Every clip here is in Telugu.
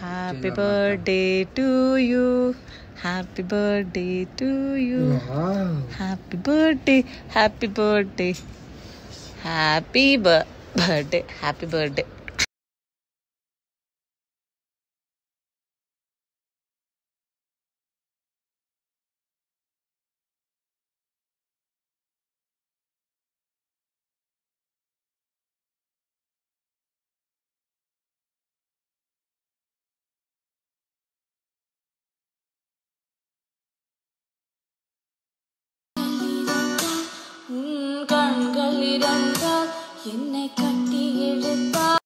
Happy birthday to you, happy birthday to you, happy birthday, happy birthday, happy birthday, happy birthday.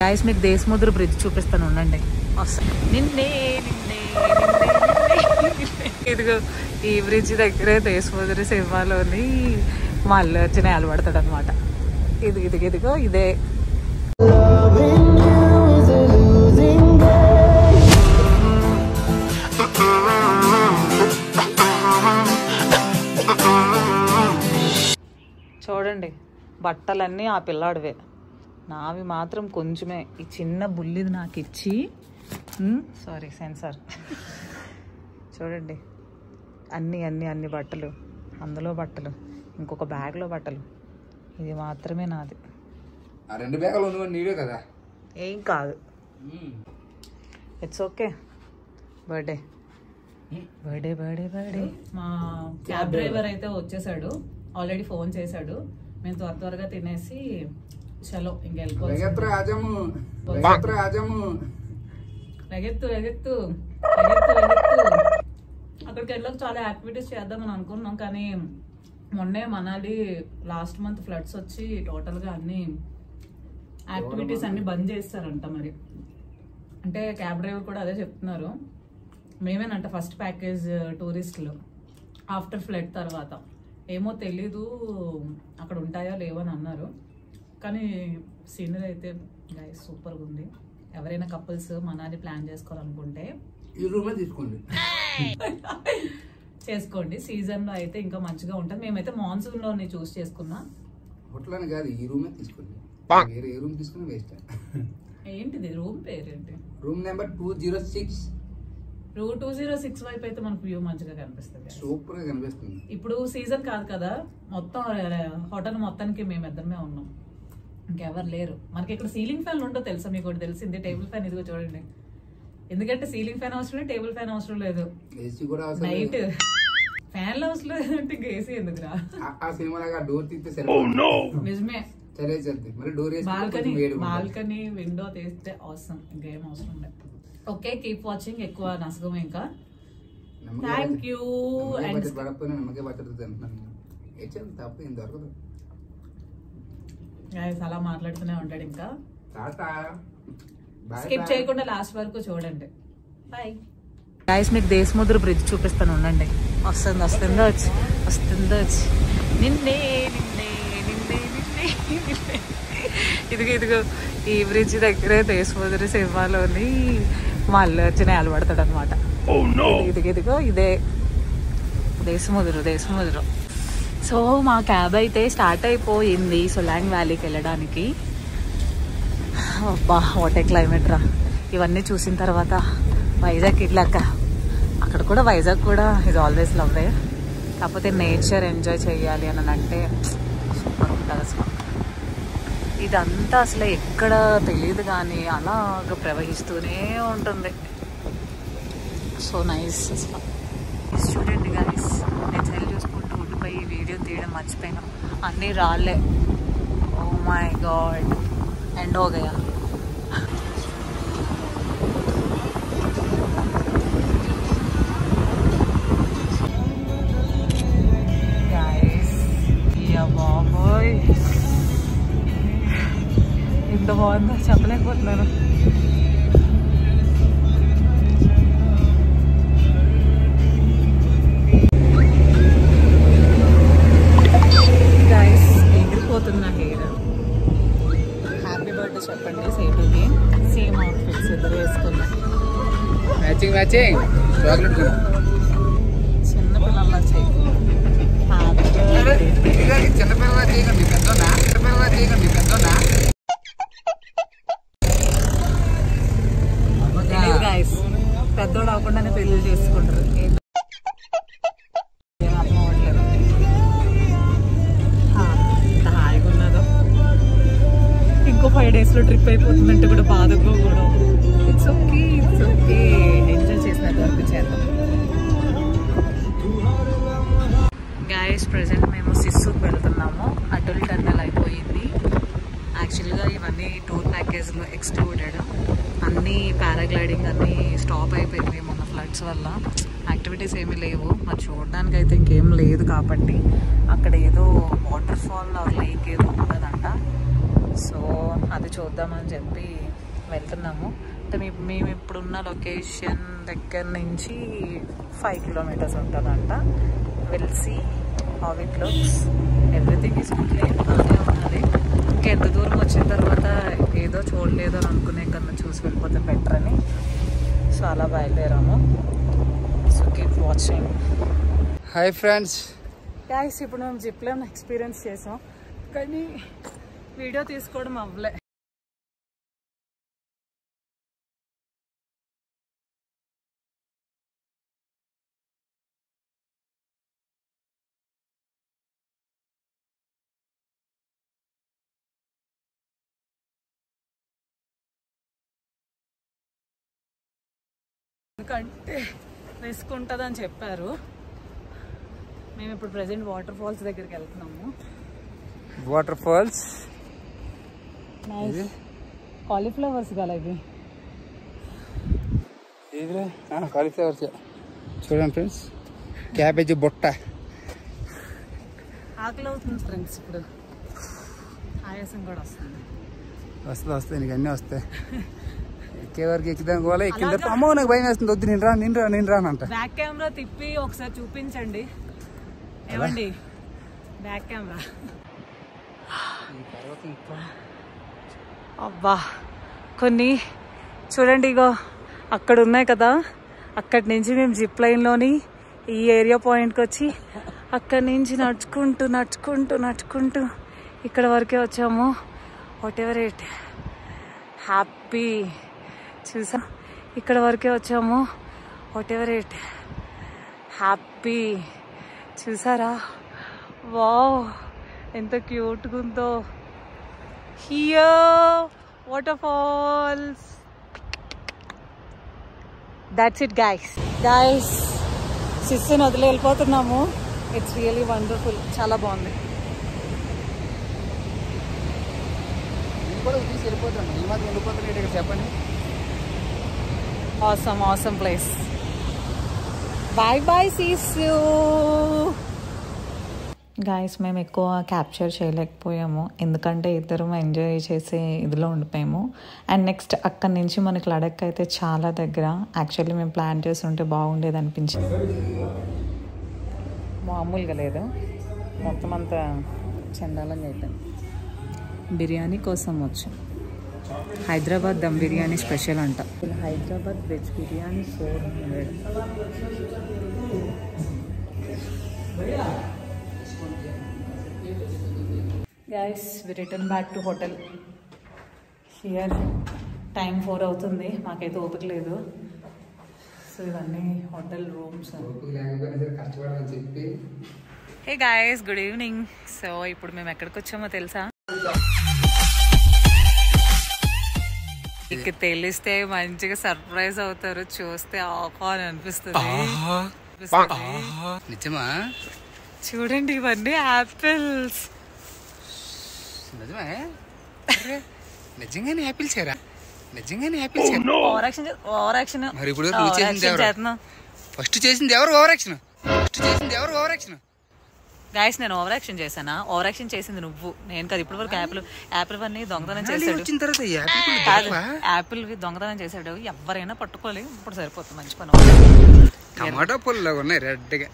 Guys మీకు దేశముద్ర బ్రిడ్జ్ చూపిస్తాను ఉండండి. నిన్నే నిన్నే ఇదిగో ఈ బ్రిడ్జ్ దగ్గరే దేశముద్ర సినిమాలోని మా అల్లు అర్జున్ అలవడతాడు అనమాట. ఇదిగో ఇదే. చూడండి బట్టలన్నీ ఆ పిల్లాడివే, నావి మాత్రం కొంచెమే. ఈ చిన్న బుల్లిది నాకు ఇచ్చి, సారీ సెన్సార్. చూడండి అన్ని బట్టలు, అందులో బట్టలు, ఇంకొక బ్యాగ్లో బట్టలు, ఇది మాత్రమే నాది. ఏం కాదు, it's okay. Birthday birthday birthday birthday. మా క్యాబ్ డ్రైవర్ అయితే వచ్చేసాడు, ఆల్రెడీ ఫోన్ చేశాడు. మేము త్వరగా తినేసి చలో ఇంక వెళ్ళిపోవచ్చు. అక్కడికి వెళ్ళక చాలా యాక్టివిటీస్ చేద్దామని అనుకున్నాం, కానీ మొన్నే మనాలి లాస్ట్ మంత్ ఫ్లడ్స్ వచ్చి టోటల్గా అన్ని యాక్టివిటీస్ అన్ని బంద్ చేస్తారంట. మరి అంటే క్యాబ్ డ్రైవర్ కూడా అదే చెప్తున్నారు, మేమేనంట ఫస్ట్ ప్యాకేజ్ టూరిస్టులు ఆఫ్టర్ ఫ్లడ్ తర్వాత. ఏమో తెలీదు అక్కడ ఉంటాయో లేవో అని అన్నారు, కానీ సీనరీ అయితే గైస్ సూపర్గా ఉంది. ఎవరైనా కపుల్స్ మనాలి ప్లాన్ చేసుకోవాలనుకుంటే ఈ రూమే చేసుకోండి. సీజన్లో అయితే ఇంకా మంచిగా ఉంటుంది. మేమైతే మాన్సూన్లోని చూస్ చేసుకున్నా. హోటల్ కాదు, ఈ రూమే తీసుకోండి. వేరే ఏ రూమ్ తీసుకుని వేస్ట్. ఏంటిది రూమ్ పేరు ఏంటి? Room number 206. 206 వైపు అయితే మనకు వ్యూ మంచిగా కనిపిస్తుంది, సూపర్ గా కనిపిస్తుంది. ఇప్పుడు సీజన్ కాదు కదా, మొత్తం హోటల్ మొత్తానికి మేమిద్దరమే ఉన్నాం, ఇంకెవరు లేరు. మనకి ఇక్కడ సీలింగ్ ఫ్యాన్ ఉండో తెలుసా మీకు? ఒకటి తెలిసింది, టేబుల్ ఫ్యాన్. ఇదిగో చూడండి, ఎందుకంటే సీలింగ్ ఫ్యాన్ అవసరం లేదు, టేబుల్ ఫ్యాన్ అవసరం లేదు, నైట్ ఫ్యాన్ అవసరం లేదు అంటే ఇంకా ఏసీ ఎందుకురా? నిజమే. బాల్కనీ విండో తీస్తే అవసరం, ఇంకేం అవసరం లేదు. Okay, keep watching. ఎక్కువ నసగం ఇంకా. Thank you. అలా మాట్లాడుతూనే ఉంటాడు ఇంకా. స్కిప్ చేయకుండా లాస్ట్ వరకు చూడండి. బాయ్ గైస్, మీకు దేశముద్ర బ్రిడ్జ్ చూపిస్తాను ఉండండి. వస్తుందో వచ్చి నిన్నే నిన్నే నిన్నే నిన్నే నిన్నే. ఇదిగో ఈ బ్రిడ్జ్ దగ్గరే దేశముద్ర సినిమాలోని మా అల్లు అర్జున్ అలవడతాడు అనమాట. ఇదిగో ఇదే దేశముద్ర. సో మా క్యాబ్ అయితే స్టార్ట్ అయిపోయింది సొలాంగ్ వ్యాలీకి వెళ్ళడానికి. అబ్బా వాట్ ఏ క్లైమేట్ రా. ఇవన్నీ చూసిన తర్వాత వైజాగ్ ఇట్లాక అక్కడ కూడా, వైజాగ్ కూడా ఈజ్ ఆల్వేస్ లవ్వే. కాకపోతే నేచర్ ఎంజాయ్ చేయాలి అని అంటే సూపర్ ఉంటుంది అసలు. ఇదంతా అసలు ఎక్కడ తెలియదు కానీ అలాగ ప్రవహిస్తూనే ఉంటుంది. సో నైస్ అసలు. చూడండి గైస్, నేను సెల్ చూసుకుంటూ ఉండిపోయి ఈ వీడియో తీయడం మర్చిపోయినా. అన్నీ రాలే. ఓ మై గాడ్, ఎండ్ హో గయా. గైస్ బాబోయ్ ఎంత బాగుందో చెప్పలేకపోతున్నాను. గైస్ ఎగిరిపోతున్న హెయిర్. హ్యాపీ బర్త్డే చెప్పండి సేటుకి. సేమ్ అవుట్ఫిట్స్ ఇద్దరు వేసుకున్నాం. చిన్నపిల్లల్లా చేయకు. చిన్నపిల్లలా చేయకండి, పెద్దోనా చేయకండి, పెద్దోనా. guys. పెద్దోడు అవ్వకుండానే పెళ్లి చేసుకుంటారు. ఏం అర్థం అవ్వట్లేదు. ఎంత హాయిగా ఉన్నదో. ఇంకో 5 days లో ట్రిప్ అయిపోతుందంటే కూడా బాధగా కూడా. It's okay, it's okay. Enjoy చేసినట్టు వరకు చేద్దాం. గైస్ ప్రెసెంట్ మేము సిస్సుకు వెళ్తున్నాము. అటల్ టన్నెల్ అయిపోయింది. యాక్చువల్గా ఇవన్నీ టూర్ ప్యాకేజ్లో ఎక్స్క్లూడెడ్. అన్నీ పారాగ్లైడింగ్ అన్నీ స్టాప్ అయిపోయింది మొన్న ఫ్లడ్స్ వల్ల. యాక్టివిటీస్ ఏమీ లేవు. మరి చూడడానికి అయితే ఇంకేం లేదు కాబట్టి అక్కడ ఏదో వాటర్ ఫాల్ లేక్ ఏదో ఉంటుందంట. సో అది చూద్దామని చెప్పి వెళ్తున్నాము. అంటే మేము ఇప్పుడున్న లొకేషన్ దగ్గర నుంచి 5 kilometers ఉంటుందంట. Will see how it looks. Everything is clear, బాగానే ఉన్నది. ఇంకెంత దూరం వచ్చిన తర్వాత ఏదో చూడలేదు అని అనుకునే కన్నా చూసి వెళ్ళిపోతే బెటర్ అని. సో అలా బయలుదేరాము. So keep watching. Hi friends. Guys ఇప్పుడు మేము జిప్ లైన్ ఎక్స్పీరియన్స్ చేసాం, కానీ వీడియో తీసుకోవడం అవ్వలే. ఎందుకంటే రిస్క్ ఉంటుందని చెప్పారు. మేము ఇప్పుడు ప్రెసెంట్ వాటర్ ఫాల్స్ దగ్గరికి వెళ్తున్నాము. వాటర్ ఫాల్స్ కాలీఫ్లవర్స్ కదా ఇవి. కాలీఫ్లవర్స్ చూడండి ఫ్రెండ్స్. క్యాబేజీ బొట్ట. ఆకలి అవుతుంది ఫ్రెండ్స్. ఇప్పుడు ఆయాసం కూడా వస్తుంది. వస్తాయి నీకు అన్నీ వస్తాయి. ఎక్కేవారికి ఎక్కిదానికి పోవాలి. ఎక్కిన తర్వాత అమ్మో నాకు భయం వేస్తుంది, వద్దు నేను రానంట. బ్యాక్ కెమెరా తిప్పి ఒకసారి చూపించండి. ఏమండి బ్యాక్ కెమెరా. అబ్బా కొన్ని చూడండి, ఇగో అక్కడ ఉన్నాయి కదా. అక్కడి నుంచి మేము జిప్ లైన్లోని ఈ ఏరియా పాయింట్కి వచ్చి అక్కడి నుంచి నడుచుకుంటూ ఇక్కడ వరకే వచ్చాము. Whatever it happy. చూసా, ఇక్కడ వరకే వచ్చాము. Whatever it happy. చూసారా, వావ్ ఎంత క్యూట్గా ఉందో. Here water falls. That's it guys. సిస్సుని వదిలి వెళ్ళిపోతున్నాము. It's really wonderful. చాలా బాగుంది. చెప్పండి. awesome place. Bye sis. Guys మేము ఎక్కువ క్యాప్చర్ చేయలేకపోయాము, ఎందుకంటే ఇద్దరం ఎంజాయ్ చేసే ఇదిలో ఉండిపోయాము. అండ్ నెక్స్ట్ అక్కడి నుంచి మనకి లడక్ అయితే చాలా దగ్గర. యాక్చువల్లీ మేము ప్లాన్ చేసి ఉంటే బాగుండేది అనిపించింది. మామూలుగా లేదు, మొత్తం అంతా చండాలంగా అయిపోయింది. బిర్యానీ కోసం వచ్చాం. హైదరాబాద్ దమ్ బిర్యానీ స్పెషల్ అంట. Hyderabad veg biryani 400. Guys, we return back to hotel. Here time 4 అవుతుంది. మాకైతే ఓపిక లేదు. సో ఇవన్నీ హోటల్ రూమ్స్. హే గాయస్, గుడ్ ఈవినింగ్. సో ఇప్పుడు మేము ఎక్కడికి వచ్చామో తెలుసా? మీకు తెలిస్తే మంచిగా సర్ప్రైజ్ అవుతారు. చూస్తే ఆహా అని అనిపిస్తుంది. నిజమా? చూడండి, ఇవన్నీ యాపిల్స్. నిజంగానే యాపిల్స్ చేరా? ఓవరాక్షన్. మరి ఇప్పుడు ఫస్ట్ చేసింది ఎవరు? ఓవరాక్షన్. గాయస్, నేను ఓవరాక్షన్ చేశానా? ఓవరాక్షన్ చేసింది నువ్వు, నేను కాదు. ఇప్పటి వరకు యాపిల్ అన్నీ దొంగతనం చేశాడు. యాపిల్ దొంగతనం చేశాడు. ఎవరైనా పట్టుకోలేదు. ఇప్పుడు సరిపోతుంది. మంచి పని. టమాటా పుల్ల ఉన్నాయి రెడ్గా.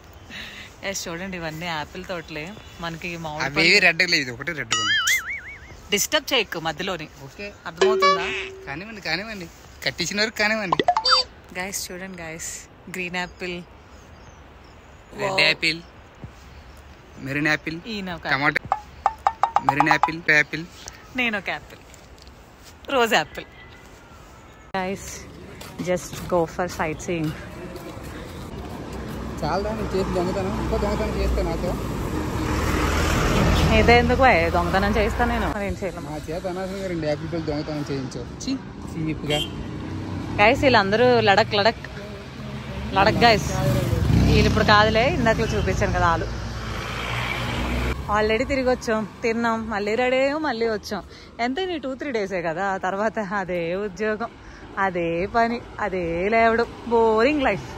చూడండి, ఇవన్నీ యాపిల్ తోటలే. మనకి రెడ్ లేదు, ఒకటి రెడ్ ఉంది. డిస్టర్బ్ చేయకు మధ్యలోని. ఓకే, అర్థమవుతుందా? కానివ్వండి కట్టించిన వరకు కానివ్వండి. గాయస్ చూడండి guys, green apple, red apple, marine apple, టమాటా, మెరీన్ యాపిల్, నేను ఒక apple, rose apple. Guys just go for sightseeing. చాలా నేను చేసి దొంగతనం, ఇంకో దొంగతనం చేస్తాను నాతో. ఇదే ఎందుకు దొంగతనం చేస్తాను నేను, ఏం చేయలేము. మా చేత అనవసరంగా 2 యాపిల్ దొంగతనం చేయించావు. చీప్గా. గైస్ వీళ్ళందరూ లడక్ లడక్ లడక్ గైస్. వీళ్ళు ఇప్పుడు కాదులే, ఇందాక చూపించాను కదా వాళ్ళు. ఆల్రెడీ తిరిగి వచ్చాం, తిన్నాం, మళ్ళీ రెడీ అయ్యాం, మళ్ళీ వచ్చాం. ఎంత 2-3 డేసే కదా. తర్వాత అదే ఉద్యోగం, అదే పని, అదే లేవడం, బోరింగ్ లైఫ్.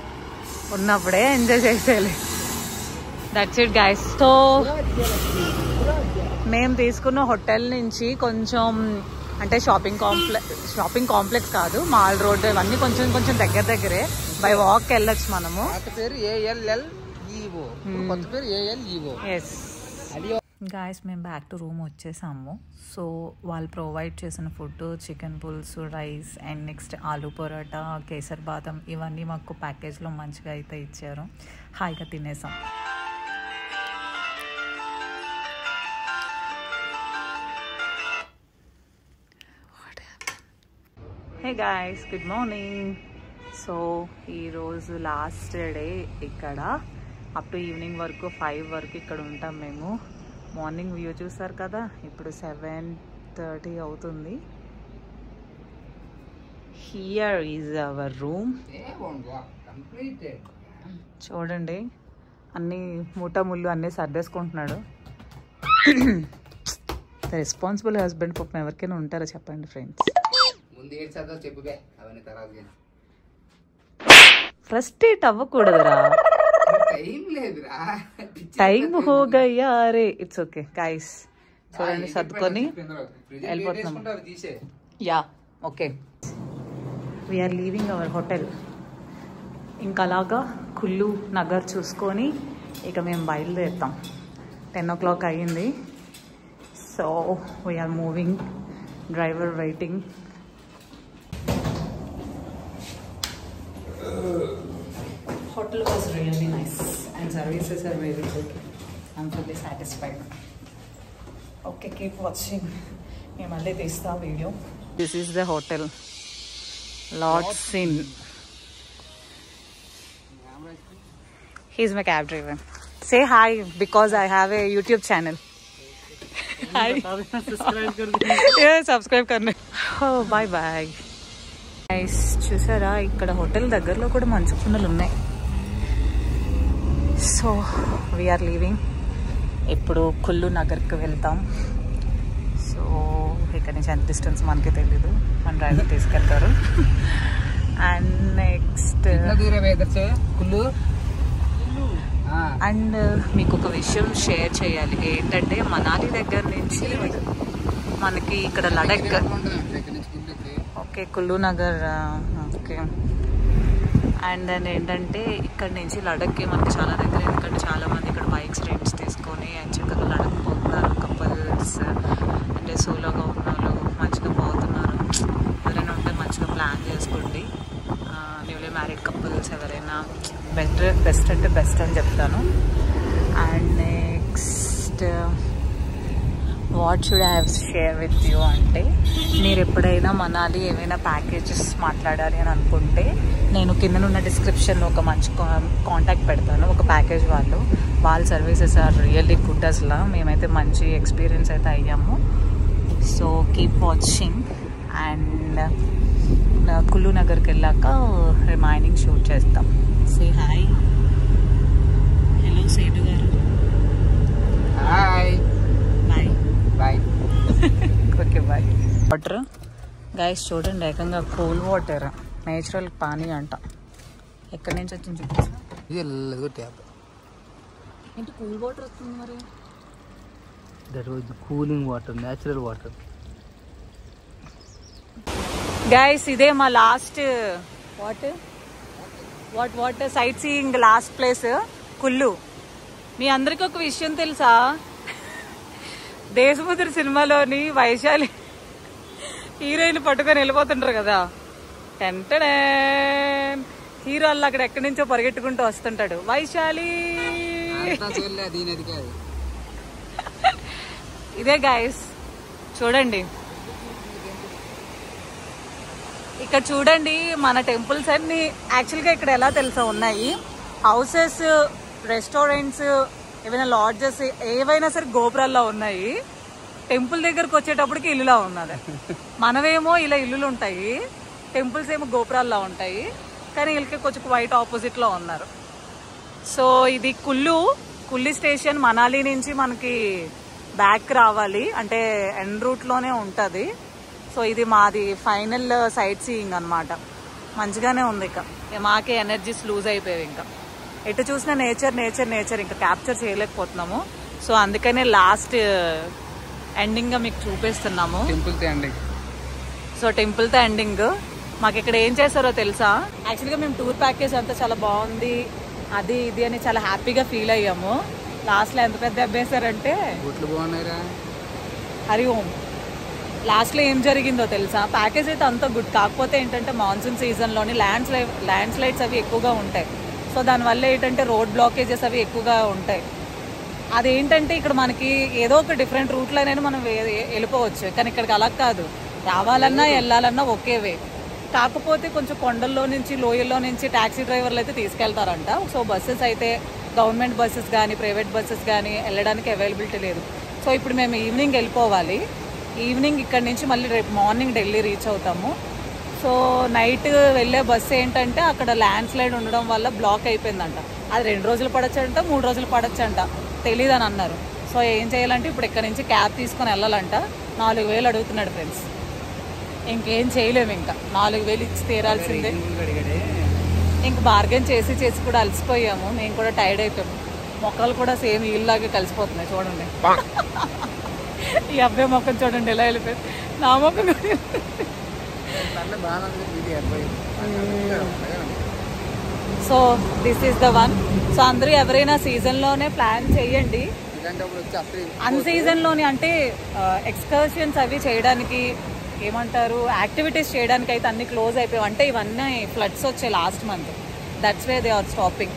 ఉన్నప్పుడే ఎంజాయ్ చేసేయాలి. That's it guys. సో మేము తీసుకున్న హోటల్ నుంచి కొంచెం అంటే షాపింగ్ కాంప్లెక్స్ కాదు, మాల్ రోడ్, ఇవన్నీ కొంచెం కొంచెం దగ్గరే. బై వాక్ వెళ్ళొచ్చు మనము. ఎస్ గాయస్, మేము బ్యాక్ టు రూమ్ వచ్చేసాము. సో వాళ్ళు ప్రొవైడ్ చేసిన ఫుడ్, చికెన్ పులుసు, rice and next aloo paratha, kesar badam, ఇవన్నీ మాకు ప్యాకేజ్లో మంచిగా అయితే ఇచ్చారు. హాయిగా తినేసాం. Hey guys, good morning. So ఈరోజు లాస్ట్ డే ఇక్కడ. అప్ టు ఈవినింగ్ వరకు 5 వరకు ఇక్కడ ఉంటాం మేము. మార్నింగ్ వ్యూ చూసారు కదా, ఇప్పుడు 7:30 అవుతుంది. Here is our room. చూడండి, అన్నీ మూటముళ్ళు అన్నీ సర్దేసుకుంటున్నాడు. రెస్పాన్సిబుల్ హస్బెండ్ పాపం ఎవరికైనా ఉంటారో చెప్పండి ఫ్రెండ్స్. ఫ్రస్ట్రేట్ అవ్వకూడదురా, టైం హో గయా రే. ఇట్స్ ఓకే గైస్, చూడండి సర్దుకొని వెళ్ళిపోతున్నాం. Yeah okay, we're leaving our hotel. ఇంకా అలాగా కుల్లు నగర్ చూసుకొని ఇక మేము బయలుదేరుతాం. 10 o'clock అయ్యింది. So we're moving, driver waiting. Hotel was really nice and services are very good. I'm fully satisfied. Okay, keep watching. నేను మళ్ళీ తీస్తా video. This is the hotel. Lord's Inn. He's my cab driver. Say hi because I have a YouTube channel. Hi. Yeah, subscribe करने. Oh, bye bye. Guys, చూసారా ఇక్కడ హోటల్ దగ్గరలో కూడా మంచు కుండలు ఉన్నాయి. So we're leaving. ఇప్పుడు కుల్లు నగర్కి వెళ్తాం. సో ఇక్కడ నుంచి ఎంత డిస్టెన్స్ మనకి తెలీదు, మన డ్రైవర్ తీసుకెళ్తారు. అండ్ నెక్స్ట్ అండ్ మీకు ఒక విషయం షేర్ చేయాలి. ఏంటంటే మనాలి దగ్గర నుంచి మనకి ఇక్కడ లడక్, ఓకే కుల్లు నగర్, ఓకే. అండ్ దెన్ ఏంటంటే ఇక్కడ నుంచి లడక్కి మనకి చాలా దగ్గర. ఎందుకంటే చాలామంది ఇక్కడ బైక్స్ రెంట్స్ తీసుకొని చక్కగా లడక్ పోతున్నారు. కపుల్స్ అంటే సోలోగా ఉన్న వాళ్ళు మంచిగా పోతున్నారు. ఎవరైనా ఉంటే మంచిగా ప్లాన్ చేసుకోండి. న్యూలీ మ్యారీడ్ కపుల్స్ ఎవరైనా బెస్ట్ అంటే బెస్ట్ అని చెప్తాను. And next what should I have share with you అంటే, మీరు ఎప్పుడైనా మనాలి ఏమైనా ప్యాకేజెస్ మాట్లాడాలి అని అనుకుంటే నేను కిందనున్న డిస్క్రిప్షన్లో ఒక మంచి కాంటాక్ట్ పెడతాను. ఒక ప్యాకేజ్ వాళ్ళ సర్వీసెస్ ఆర్ రియల్లీ గుడ్. అసలు మేమైతే మంచి ఎక్స్పీరియన్స్ అయితే అయ్యాము. So keep watching. అండ్ కుల్లు నగర్కి వెళ్ళాక రిమైనింగ్ షూట్ చేస్తాం. Say hi. హలో సేటు గారు. Hi. Bye bye. Okay bye. Water guys చూడండి, ఏకంగా కూల్ వాటర్, నేచురల్ పానీ అంట. ఎక్కడి నుంచి వచ్చింది చూపించు. ఇది ట్యాప్. ఏంటి కూల్ వాటర్ వస్తుంది మరి? That was cooling water, natural water. Guys ఇదే మా last what sight seeing last place కుల్లు. మీ అందరికీ ఒక విషయం తెలుసా, దేశముద్ర సినిమాలోని వైశాలి హీరోయిన్ పట్టుకొని వెళ్ళిపోతుంటారు కదా, టెంటనే హీరో వాళ్ళు అక్కడ ఎక్కడి నుంచో పరిగెట్టుకుంటూ వస్తుంటాడు. వైశాలి ఇదే గైస్ చూడండి, ఇక్కడ చూడండి మన టెంపుల్స్ అన్ని యాక్చువల్గా ఇక్కడ ఎలా తెలుసా ఉన్నాయి, హౌసెస్, రెస్టారెంట్స్, ఏవైనా లాడ్జెస్ ఏవైనా సరే గోపురాల్లో ఉన్నాయి. టెంపుల్ దగ్గరకు వచ్చేటప్పటికి ఇల్లులా ఉన్నది. మనమేమో ఇలా ఇల్లులు ఉంటాయి, టెంపుల్స్ ఏమో గోపురాల్లో ఉంటాయి. కానీ వీళ్ళకి కొంచెం వైట్ ఆపోజిట్లో ఉన్నారు. సో ఇది కుల్లి స్టేషన్. మనాలి నుంచి మనకి బ్యాక్ రావాలి అంటే ఎండ్ రూట్లోనే ఉంటుంది. సో ఇది మాది ఫైనల్ సైట్ సీయింగ్ అనమాట. మంచిగానే ఉంది. ఇక మాకే ఎనర్జీస్ లూజ్ అయిపోయాయి. ఇంకా ఎటు చూసినా నేచర్ నేచర్ నేచర్ ఇంకా క్యాప్చర్ చేయలేకపోతున్నాము. సో అందుకనే లాస్ట్ ఎండింగ్గా మీకు చూపిస్తున్నాము. సో టెంపుల్తో ఎండింగ్. మాకు ఇక్కడ ఏం చేస్తారో తెలుసా, యాక్చువల్గా మేము టూర్ ప్యాకేజ్ అంతా చాలా బాగుంది అది ఇది అని చాలా హ్యాపీగా ఫీల్ అయ్యాము. లాస్ట్లో ఎంత పెద్ద అబ్బేశారంటే హరి ఓం. లాస్ట్లో ఏం జరిగిందో తెలుసా, ప్యాకేజ్ అయితే అంత గుడ్, కాకపోతే ఏంటంటే మాన్సూన్ సీజన్లోని ల్యాండ్ స్లైడ్స్ అవి ఎక్కువగా ఉంటాయి. సో దానివల్ల ఏంటంటే రోడ్ బ్లాకేజెస్ అవి ఎక్కువగా ఉంటాయి. అదేంటంటే ఇక్కడ మనకి ఏదో ఒక డిఫరెంట్ రూట్లోనైనా మనం వెళ్ళిపోవచ్చు, కానీ ఇక్కడికి అలా కాదు. రావాలన్నా వెళ్ళాలన్నా ఒకే వే. కాకపోతే కొంచెం కొండల్లో నుంచి లోయల్లో నుంచి ట్యాక్సీ డ్రైవర్లు అయితే తీసుకెళ్తారంట. సో బస్సెస్ అయితే గవర్నమెంట్ బస్సెస్ కానీ ప్రైవేట్ బస్సెస్ కానీ వెళ్ళడానికి అవైలబిలిటీ లేదు. సో ఇప్పుడు మేము ఈవినింగ్ వెళ్ళిపోవాలి. ఈవినింగ్ ఇక్కడ నుంచి మళ్ళీ రేపు మార్నింగ్ ఢిల్లీ రీచ్ అవుతాము. సో నైట్ వెళ్ళే బస్సు ఏంటంటే అక్కడ ల్యాండ్ స్లైడ్ ఉండడం వల్ల బ్లాక్ అయిపోయిందంట. అది 2 రోజులు పడచ్చంట, 3 రోజులు పడచ్చంట, తెలీదు అని అన్నారు. సో ఏం చేయాలంటే ఇప్పుడు ఇక్కడ నుంచి క్యాబ్ తీసుకొని వెళ్ళాలంట. 4,000 అడుగుతున్నాడు ఫ్రెండ్స్. ఇంకేం చేయలేము, ఇంకా 4,000 ఇచ్చి తీరాల్సిందే. ఇంక బార్గెన్ చేసి కూడా అలసిపోయాము. మేము కూడా టైర్డ్ అయిపోయాము. మొక్కలు కూడా సేమ్ ఇల్లాగే కలిసిపోతున్నాయి చూడండి. ఈ అబ్బాయి మొక్కలు చూడండి ఎలా వెళ్ళిపోయింది. నా మొక్క so this is the one. So అందరూ ఎవరైనా సీజన్లోనే ప్లాన్ చేయండి. అన్ సీజన్లోని అంటే ఎక్స్కర్షన్స్ అవి చేయడానికి ఏమంటారు, యాక్టివిటీస్ చేయడానికి అయితే అన్ని క్లోజ్ అయిపోయాయి. అంటే ఇవన్నీ ఫ్లడ్స్ వచ్చాయి last month, that's way they are stopping.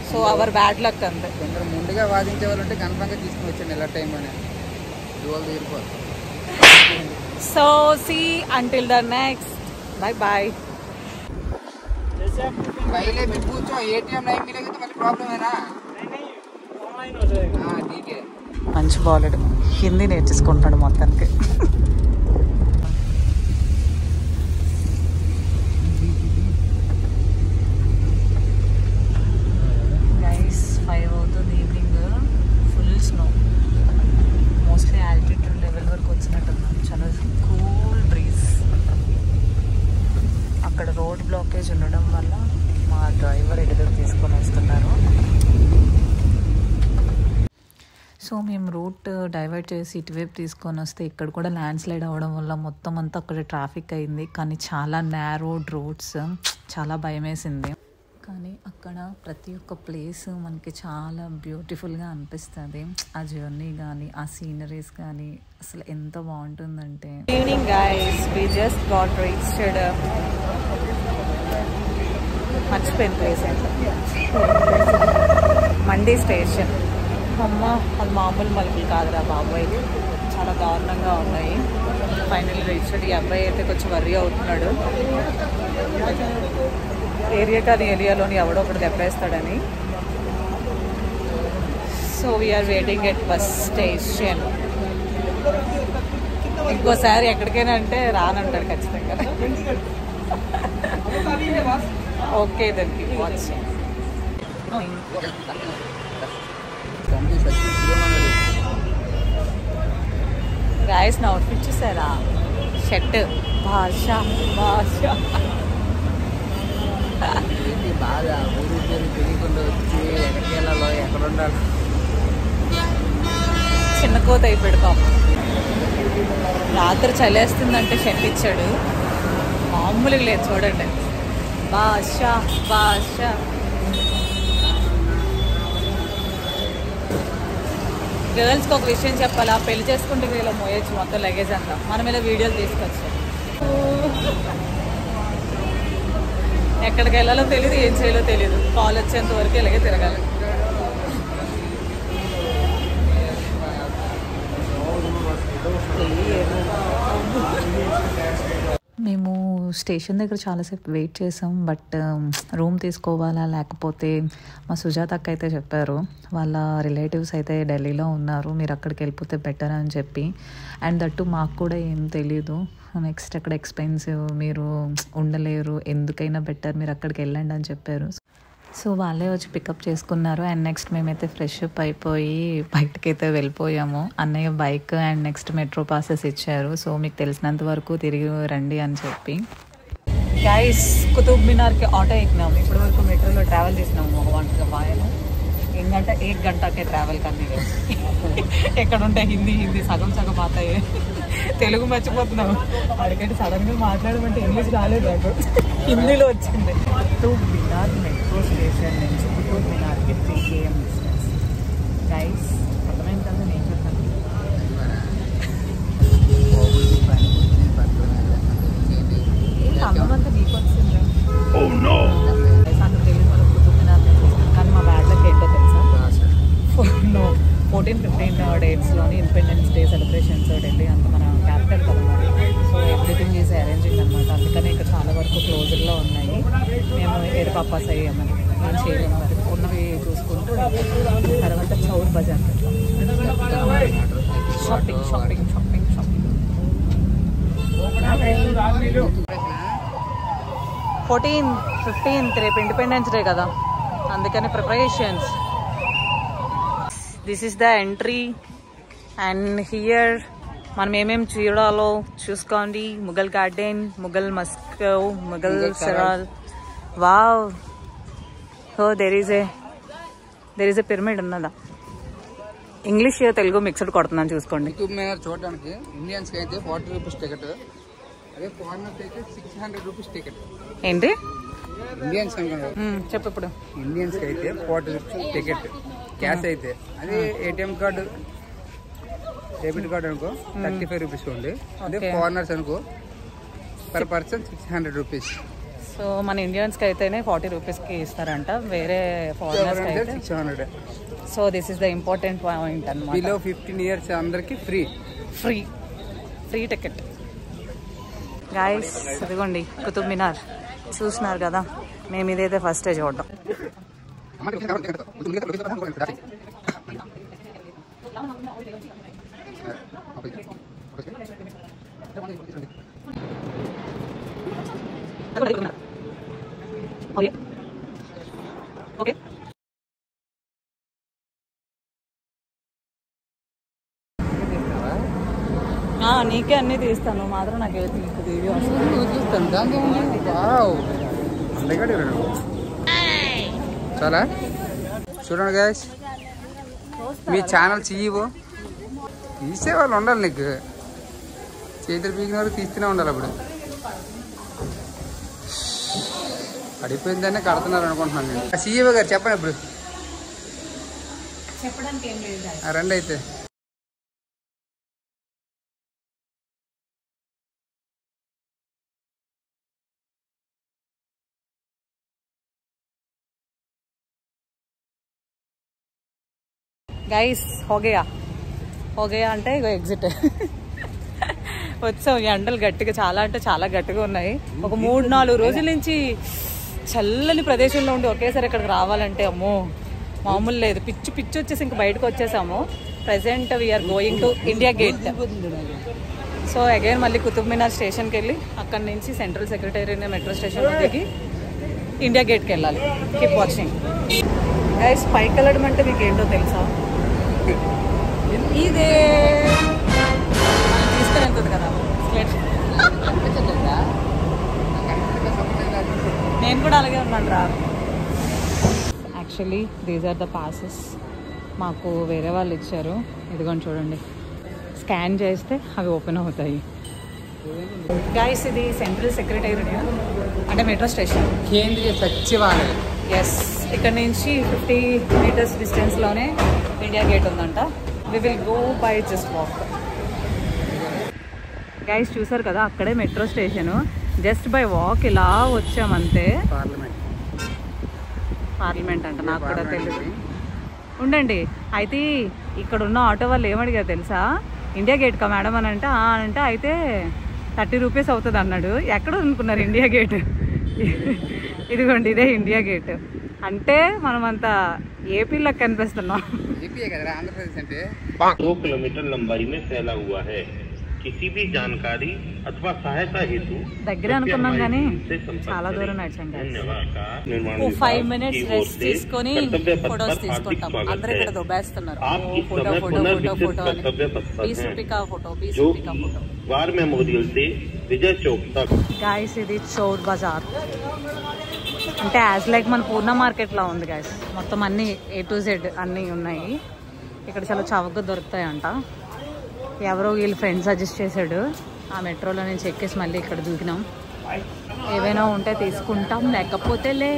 So our bad luck అంతే. ముందుగా వాదించే వాళ్ళు ఉంటే కన్ఫర్మ్గా తీసుకుని వచ్చాను ఎలా టైం అని. So see until the next. Bye bye. पहले भी पूछो एटीएम नहीं मिलेगा तो मतलब प्रॉब्लम है ना. नहीं ऑनलाइन हो जाएगा. हाँ ठीक है. మంచి బాలుడు హిందీ నేర్చుకుంటాడు మొత్తానికి. గైస్ 5 అవుతుంది evening. Full snow. Mostly altitude level వరకు వచ్చినట్టున్నాం. చాలా కూల్ బ్రీజ్. అక్కడ రోడ్ బ్లాకేజ్ ఉండడం వల్ల మా డ్రైవర్ ఎదురు తీసుకొని వస్తున్నారు. సో మేము రూట్ డైవర్ట్ చేసి ఇటువైపు తీసుకొని వస్తే ఇక్కడ కూడా ల్యాండ్ స్లైడ్ అవ్వడం వల్ల మొత్తం అంతా అక్కడ ట్రాఫిక్ అయింది. కానీ చాలా నేరో రోడ్స్, చాలా భయం వేసింది. కానీ అక్కడ ప్రతి ఒక్క ప్లేస్ మనకి చాలా బ్యూటిఫుల్గా అనిపిస్తుంది. ఆ జర్నీ కానీ ఆ సీనరీస్ కానీ అసలు ఎంత బాగుంటుందంటే. Evening guys we just got reached మర్చిపోయిన ప్లేస్ మండీ స్టేషన్. అమ్మ అది మామూలు మలుపులు కాదురా బాబాయ్, చాలా దారుణంగా ఉన్నాయి. Final reached. ఈ అబ్బాయి అయితే కొంచెం వర్రీ అవుతున్నాడు, ఏరియా కాదు ఏరియాలోని ఎవడో ఒకటి దెబ్బేస్తాడని. So we are waiting at bus station. ఇంకోసారి ఎక్కడికైనా అంటే రానంటాడు ఖచ్చితంగా. Okay then keep watching. Guys నా అవుట్ఫిట్ చూసారా? షర్ట్ భాష బాగా ఊరి పేరు తెలియకుండా వచ్చి ఎక్కడికి వెళ్ళాలో ఎక్కడ ఉండాలి. చిన్న కోత అయిపోయాడు పాపం. రాత్రి చలేస్తుందంటే షర్ట్ ఇచ్చాడు, మామూలుగా లేదు చూడండి. భాష గర్ల్స్కి ఒక విషయం చెప్పాలా, పెళ్లి చేసుకుంటే వీళ్ళ మోయచ్చు మొత్తం లగేజ్ అంతా. మనం ఇలా వీడియోలు తీసుకొచ్చాం. ఎక్కడికి వెళ్ళాలో తెలియదు, ఏం చేయాలో తెలియదు. కాల్ వచ్చేంత వరకు ఇలాగే తిరగాలి. మేము స్టేషన్ దగ్గర చాలాసేపు వెయిట్ చేసాం. బట్ రూమ్ తీసుకోవాలా లేకపోతే మా సుజాత అక్క అయితే చెప్పారు వాళ్ళ రిలేటివ్స్ అయితే ఢిల్లీలో ఉన్నారు, మీరు అక్కడికి వెళ్ళిపోతే బెటర్ అని చెప్పి. అండ్ దట్టు మాకు కూడా ఏం తెలీదు, నెక్స్ట్ అక్కడ ఎక్స్పెన్సివ్, మీరు ఉండలేరు, ఎందుకైనా బెటర్ మీరు అక్కడికి వెళ్ళండి అని చెప్పారు. సో వాళ్ళే వచ్చి పికప్ చేసుకున్నారు. అండ్ నెక్స్ట్ మేమైతే ఫ్రెష్ అప్ అయిపోయి బయటకైతే వెళ్ళిపోయాము. అన్నయ్య bike and next metro passes ఇచ్చారు. సో మీకు తెలిసినంత వరకు తిరిగి రండి అని చెప్పి. గైస్ కుతుబ్ మినార్కి ఆటో ఎక్కినాము. ఇప్పటి వరకు మెట్రోలో ట్రావెల్ చేసినాము 1 బాయలు. ఏంటంటే 1 గంటకే ట్రావెల్ కన్నీ ఎక్కడ ఉంటాయి హిందీ సగం అవుతాయి, తెలుగు మర్చిపోతున్నాము. అడిగంటే సడన్గా మాట్లాడమంటే ఇంగ్లీష్ రాలేదు నాకు, హిందీలో వచ్చింది. కుతుబ్ మినార్ మెట్రో స్టేషన్ నుంచి కుతుబ్ మినార్కి 3 km డిస్టెన్స్. గైస్ అర్థమైంది కదా నేను చెప్తాను. అందమంతా మీకు వచ్చింది నాకు తెలియదు వాళ్ళకి కుతుబ్ మినార్ కానీ మా బ్యాడ్లకి ఏంటో తెలుసా, 14-15 డేట్స్లోని ఇండిపెండెన్స్ డే సెలబ్రేషన్స్ ఢిల్లీ అంత మన క్యాపిటల్ కదా మరి. సో ఎవ్రీథింగ్ ఈజ్ అరేంజింగ్ అనమాట. అందుకని ఇక్కడ చాలా వరకు క్లోజర్లో ఉన్నాయి. మేము ఏడు పాపాస్ అయ్యామని ఏం చేయలేము మరి, ఉన్నవి చూసుకుంటూ తర్వాత Chor Bazaar shopping shopping shopping shopping. 14-15 రేపు ఇండిపెండెన్స్ డే కదా, అందుకని preparations. This is the entry and here మనం ఏమేమి చూడాలో చూసుకోండి. ముఘల్ గార్డెన్, ముఘల్ మస్కో, ముఘల్ సరాల్. Wow, so there is a pyramid ఉన్నదా. ఇంగ్లీష్ తెలుగు మిక్స్డ్ కొడుతున్నాను చూసుకోండి. కుతుబ్ మినార్ చూడడానికి ఇండియన్స్కి అయితే 40 రూపీస్ టికెట్, అదే ఫారినర్స్ అయితే 600 రూపీస్ టికెట్. ఏంటి ఇండియన్స్ అనుకున్నారు చెప్పు. ఇప్పుడు ఇండియన్స్కి అయితే 40 రూపీస్ టికెట్ క్యాష్ అయితే, అదే ఏటీఎం కార్డు డెబిట్ కార్డు అనుకో 35 రూపీస్ ఉంది. అదే ఫారినర్స్ అనుకో పర్ పర్సన్ 600 రూపీస్. సో మన ఇండియన్స్కి అయితేనే 40 రూపీస్కి ఇస్తారంట, వేరే ఫారినర్స్కి అయితే 600. So this is the important point అన్నమాట. బిలో 15 ఇయర్స్ అందరికి ఫ్రీ టికెట్. గాయస్ ఇదిగోండి కుతుబ్ మినార్ చూస్తున్నారు కదా, మేము ఇదైతే ఫస్ట్ చూడడం. ఓకే నీకే అన్నీ తీస్తాను, మాత్రం నాకు వీడియో చూస్తాను దానికి. చాలా చూడండి గాయస్, మీ ఛానల్ CEO తీసేవాళ్ళు ఉండాలి, నీకు చేతులు పీకిన వరకు తీస్తూనే ఉండాలి. అప్పుడు పడిపోయిందనే కడుతున్నారు అనుకుంటున్నాను నేను. CEO గారు చెప్పండి ఇప్పుడు. చెప్పడానికి ఏం లేదు, రండి అయితే. గైస్ హోగయా అంటే ఇగో ఎగ్జిట్ వచ్చాం. ఎండలు గట్టిగా చాలా అంటే చాలా గట్టిగా ఉన్నాయి. ఒక 3-4 రోజుల నుంచి చల్లని ప్రదేశంలో ఉండి ఒకేసారి ఇక్కడికి రావాలంటే అమ్మో మామూలు లేదు. పిచ్చి వచ్చేసి ఇంక బయటకు వచ్చేసాము. Present we're going to India Gate. So again మళ్ళీ కుతుబ్ మినార్ స్టేషన్కి వెళ్ళి అక్కడి నుంచి సెంట్రల్ సెక్రటేరియట్ మెట్రో స్టేషన్లో దిగి ఇండియా గేట్కి వెళ్ళాలి. Keep watching guys. పైకి వెళ్ళడం అంటే మీకు ఏంటో తెలుసా, ఇదే తీసుకొని వెళ్తుంది కదా. నేను కూడా అలాగే ఉన్నాను రా. Actually these are the passes మాకు వేరే వాళ్ళు ఇచ్చారు. ఇదిగోండి చూడండి, స్కాన్ చేస్తే అవి ఓపెన్ అవుతాయి. గైస్ ఇది సెంట్రల్ సెక్రటేరియట్ అంటే మెట్రో స్టేషన్, కేంద్రీయ సచివాలయం. ఎస్, ఇక్కడ నుంచి 50 meters డిస్టెన్స్లోనే ఇండియా గేట్ ఉందంట. We will go by just walk. Guys చూసారు కదా, అక్కడే metro station. Just by walk ఇలా వచ్చామంతే. పార్లమెంట్ అంట, నాకు కూడా తెలియదు. ఉండండి, అయితే ఇక్కడ ఉన్న ఆటో వాళ్ళు ఏమడిగారు తెలుసా, ఇండియా గేట్ కా మేడం అని అంటే అయితే 30 రూపీస్ అవుతుంది అన్నాడు. ఎక్కడ అనుకున్నారు ఇండియా గేట్? ఇదిగోండి ఇదే ఇండియా గేట్. అంటే మనమంతా ఏపీలో కనిపిస్తున్నాం. 2 किलोमीटर लंबाई में फैला हुआ है। किसी भी जानकारी अथवा सहायता हेतु దగ్గర అనుకున్నాం కానీ చాలా దూరం నడిచాం. 5 minutes రెస్ట్ తీసుకొని ఫోటోస్ తీసుకుంటాం. అందరూ ఇక్కడ దొబ్బేస్తున్నారు. ఫోటో ఫోటో ఫోటో ఫోటో అని. 20 రూపాయ का फोटो 20 రూపాయ का फोटो. वार मेमोरियल से विजय चौक तक. गाइस ఇది చౌర్ బజార్. అంటే యాజ్ లైక్ మన పూర్ణ మార్కెట్ లా ఉంది గాయస్. మొత్తం అన్ని A to Z అన్నీ ఉన్నాయి ఇక్కడ. చాలా చౌకగా దొరుకుతాయంట. ఎవరో వీళ్ళ ఫ్రెండ్ సజెస్ట్ చేశాడు. ఆ మెట్రోలో నుంచి ఎక్కేసి మళ్ళీ ఇక్కడ దూకినాం. ఏవైనా ఉంటే తీసుకుంటాం, లేకపోతే లే.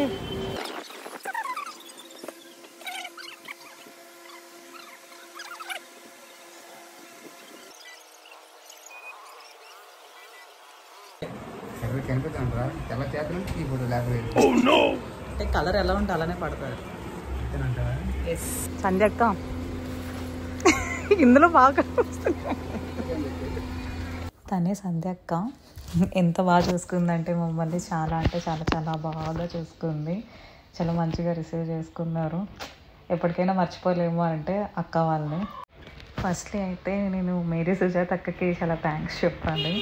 అంటే కలర్ ఎలా ఉంటే అలానే పడతాడు. సంధ్య అక్క ఇందులో బాగా తనే సంధ్య అక్క. ఎంత బాగా చూసుకుందంటే మమ్మల్ని చాలా అంటే చాలా చాలా బాగా చూసుకుంది. చాలా మంచిగా రిసీవ్ చేసుకున్నారు. ఎప్పటికైనా మర్చిపోలేము అంటే అక్క వాళ్ళని. ఫస్ట్లీ అయితే నేను మేరీ సుజాత అక్కకి చాలా థ్యాంక్స్ చెప్పాలి.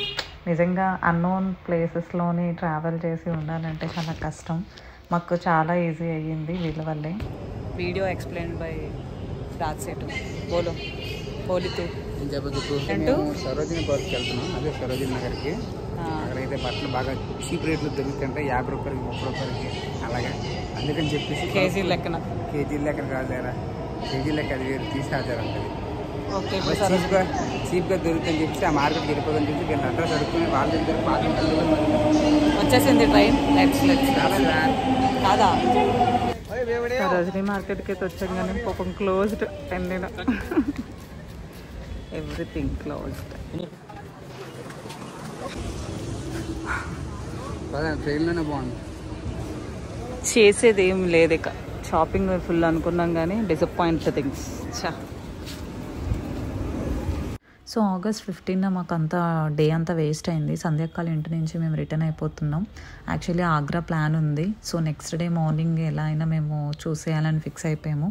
నిజంగా అన్నోన్ ప్లేసెస్లోని ట్రావెల్ చేసి ఉండాలంటే చాలా కష్టం. మాకు చాలా ఈజీ అయ్యింది వీళ్ళ వల్లే. వీడియో ఎక్స్ప్లెయిన్ బై రాజ్ సేటు. బోలో బోలితూ సరోజిని పార్క్కి వెళ్తున్నాం. అదే సరోజిని నగర్కి. అక్కడైతే బట్టలు బాగా చీప్ రేట్లు దొరుకుతుంటాయి. 50 రూపాయలకి 30 రూపాయలకి అలాగే. అందుకని చెప్పేసి కేజీ లెక్కన కాదులేరా, కేజీ లెక్క అది వేరు తీసేస్తారు ఉంటుంది. ఓకే చీప్గా దొరుకుతుందని చెప్పేసి ఆ మార్కెట్కి వెళ్ళిపోదని చెప్పి వీళ్ళు అడ్రస్ అడుగుతుంది. వాళ్ళ దగ్గర వచ్చేసింది ట్రైన్. కాదా సరోజిని మార్కెట్కి అయితే వచ్చాం కానీ పాపం క్లోజ్డ్. ఎండిన ఎవ్రీథింగ్ క్లోజ్డ్. ట్రైన్లోనే బాగుంది. చేసేది ఏం లేదు ఇక. షాపింగ్ ఫుల్ అనుకున్నాం కానీ డిసప్పాయింట్ థింగ్స్. సో ఆగస్ట్ 15న మాకు అంతా డే అంతా వేస్ట్ అయింది. సంధ్యాకాల ఇంటి నుంచి మేము రిటర్న్ అయిపోతున్నాం. యాక్చువల్లీ ఆగ్రా ప్లాన్ ఉంది. సో నెక్స్ట్ డే మార్నింగ్ ఎలా అయినా మేము చూసేయాలని ఫిక్స్ అయిపోయాము.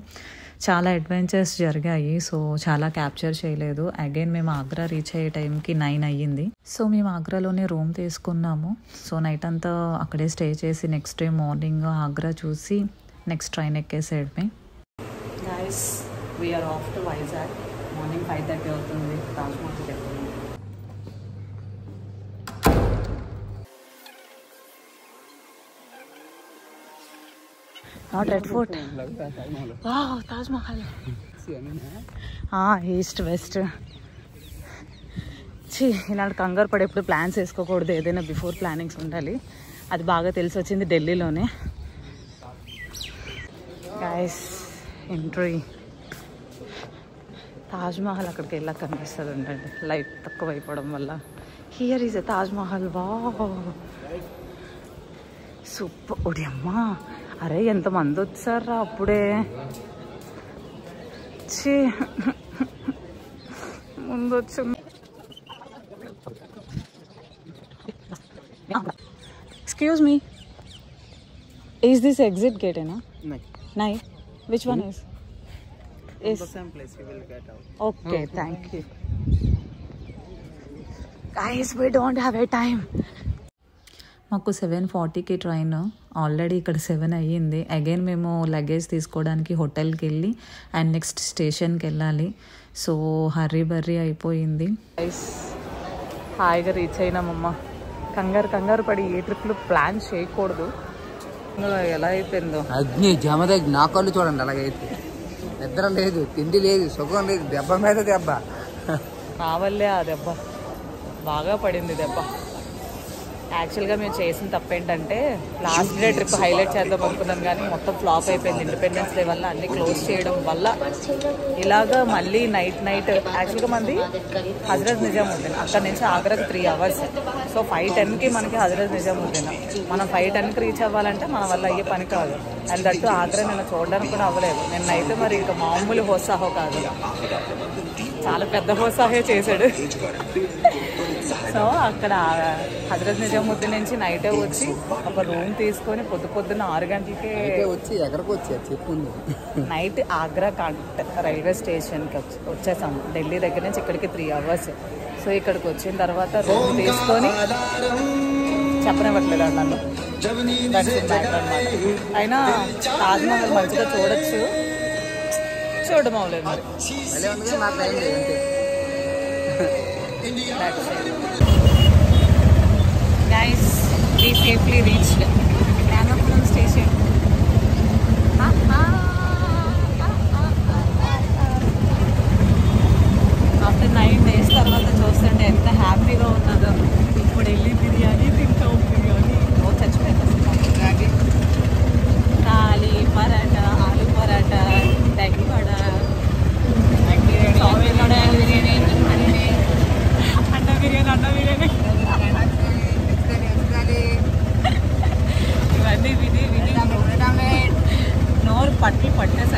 చాలా అడ్వెంచర్స్ జరిగాయి. సో చాలా క్యాప్చర్ చేయలేదు. అగైన్ మేము ఆగ్రా రీచ్ అయ్యే టైంకి 9 అయ్యింది. సో మేము ఆగ్రాలోనే రూమ్ తీసుకున్నాము. సో నైట్ అంతా అక్కడే స్టే చేసి నెక్స్ట్ డే మార్నింగ్ ఆగ్రా చూసి నెక్స్ట్ ట్రైన్ ఎక్కేసేయడమే. Guys we are off to Vizag. Morning 5:30 అవుతుంది. తాజ్మహల్కి వెళ్తున్నాం. Not Red Fort. Wow Taj Mahal. East west. ఇలాంటి కంగారు పడి ఎప్పుడు ప్లాన్స్ వేసుకోకూడదు. ఏదైనా బిఫోర్ ప్లానింగ్స్ ఉండాలి. అది బాగా తెలిసి వచ్చింది ఢిల్లీలోనే. Guys entry Taj Mahal. అక్కడికి వెళ్ళాక కనిపిస్తుంది ఉండండి లైట్ తక్కువ అయిపోవడం వల్ల. Here is a Taj Mahal. Wow super. ఒడియమ్మా అరే ఎంతమంది వచ్చారా అప్పుడే. ముందు వచ్చి excuse me, is this exit gate ఏనా? నై which one is? Okay, thank you. Guys, we don't have a time. మాకు 7:40కి ట్రైన్. ఆల్రెడీ ఇక్కడ 7 అయ్యింది. అగైన్ మేము లగేజ్ తీసుకోవడానికి హోటల్కి వెళ్ళి అండ్ నెక్స్ట్ స్టేషన్కి వెళ్ళాలి. సో హర్రీ బర్రీ అయిపోయింది. హాయిగా రీచ్ అయినామమ్మ. కంగారు పడి ఏ ట్రిప్లు ప్లాన్ చేయకూడదు. ఎలా అయిపోయిందో అగ్ని జమదగ్ని. నా కళ్ళు చూడండి అలాగైతే. నిద్ర లేదు, తిండి లేదు, సుఖం లేదు, దెబ్బ మీద దెబ్బ. రావల్లే ఆ దెబ్బ బాగా పడింది దెబ్బ. యాక్చువల్గా మేము చేసిన తప్పేంటంటే లాస్ట్ డే ట్రిప్ హైలైట్ చేద్దాం అనుకున్నాం కానీ మొత్తం ఫ్లాప్ అయిపోయింది. ఇండిపెండెన్స్ డే వల్ల అన్ని క్లోజ్ చేయడం వల్ల ఇలాగా మళ్ళీ నైట్ యాక్చువల్గా మంది హజరత్ నిజాముద్దీన్. అక్కడ నుంచి ఆగ్రాకి 3 hours. సో 5:10కి మనకి హజరత్ నిజాముద్దీన్. మనం 5:10కి రీచ్ అవ్వాలంటే మన వల్ల అయ్యే పని కాదు. అండ్ దట్టు ఆగ్రా నేను చూడడానికి కూడా అవ్వలేదు. నిన్నైతే మరి ఇంకా మామూలు హోసాహో కాదు, చాలా పెద్ద హోసాహే చేశాడు. సో అక్కడ హజరత్ నిజాముద్దీన్ నుంచి నైటే వచ్చి ఒక రూమ్ తీసుకొని పొద్దున్న 6 గంటలకే వచ్చి ఎక్కడికి వచ్చా చెప్పుంది నైట్ ఆగ్రా రైల్వే స్టేషన్కి వచ్చేసాము. ఢిల్లీ దగ్గర నుంచి ఇక్కడికి 3 hours. సో ఇక్కడికి వచ్చిన తర్వాత రూమ్ తీసుకొని చెప్పనివ్వట్లేదు నన్ను. అయినా తాజ్మహల్ మంచిగా చూడొచ్చు, చూడడం అవ్వలేదు మరి. Guys, we safely reached Nanapuram station. After 9 days తర్వాత చూస్తుంటే ఎంత హ్యాపీగా ఉన్నదో. ఇప్పుడు వెళ్ళి బిర్యానీ తింటాం. బిర్యానీ చచ్చిపోయింది అసలు. థాలి పరాటా, ఆలు పరాటా, దహి వడ, చామిన్ వడ, బిర్యానీ, అన్న బిర్యానీ ఇవన్నీ విని నోరు పట్టేసరికి